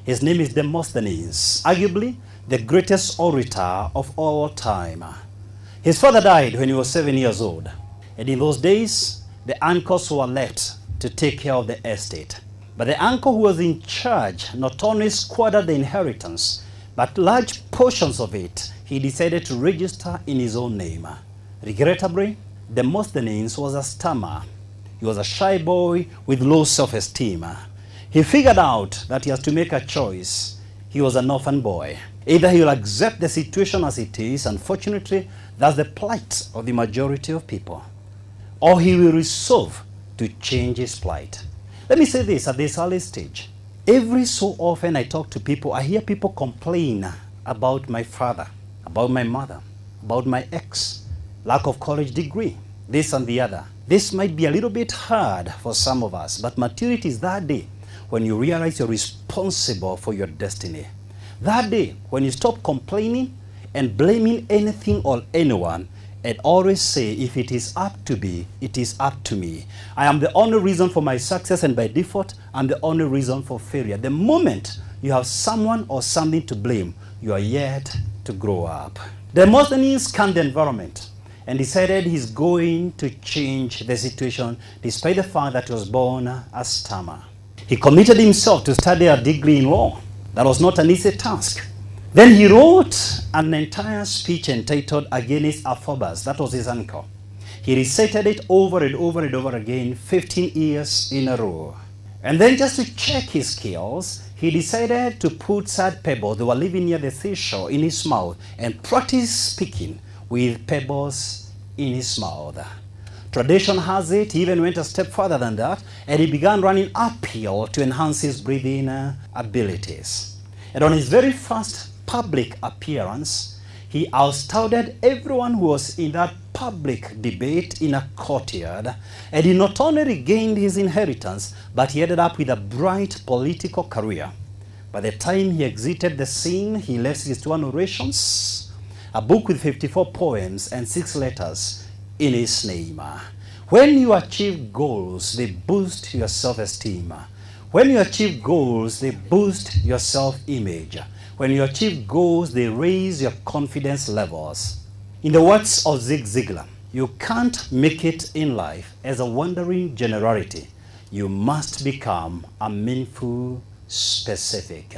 His name is Demosthenes, arguably the greatest orator of all time. His father died when he was 7 years old. And in those days, the uncles were left to take care of the estate. But the uncle who was in charge not only squandered the inheritance, but large portions of it he decided to register in his own name. Regrettably, Demosthenes was a stammerer. He was a shy boy with low self-esteem. He figured out that he has to make a choice. He was an orphan boy. Either he will accept the situation as it is, unfortunately, that's the plight of the majority of people, or he will resolve to change his plight. Let me say this at this early stage. Every so often I talk to people, I hear people complain about my father, about my mother, about my ex, lack of college degree, this and the other. This might be a little bit hard for some of us, but maturity is that day when you realize you're responsible for your destiny. That day when you stop complaining and blaming anything or anyone and always say, if it is up to me, it is up to me. I am the only reason for my success, and by default, I'm the only reason for failure. The moment you have someone or something to blame, you are yet to grow up. Demosthenes scanned the environment and decided he's going to change the situation despite the fact that he was born a stammerer. He committed himself to study a degree in law. That was not an easy task. Then he wrote an entire speech entitled Against Aphobas. That was his uncle. He recited it over and over and over again, 15 years in a row. And then just to check his skills, he decided to put sad pebbles, they were living near the seashore, in his mouth and practice speaking with pebbles in his mouth. Tradition has it, he even went a step further than that, and he began running uphill to enhance his breathing abilities. And on his very first public appearance, he outstarted everyone who was in that public debate in a courtyard, and he not only regained his inheritance, but he ended up with a bright political career. By the time he exited the scene, he left 61 orations, a book with 54 poems and 6 letters in his name. When you achieve goals, they boost your self-esteem. When you achieve goals, they boost your self-image. When you achieve goals, they raise your confidence levels. In the words of Zig Ziglar, you can't make it in life as a wandering generality. You must become a meaningful specific.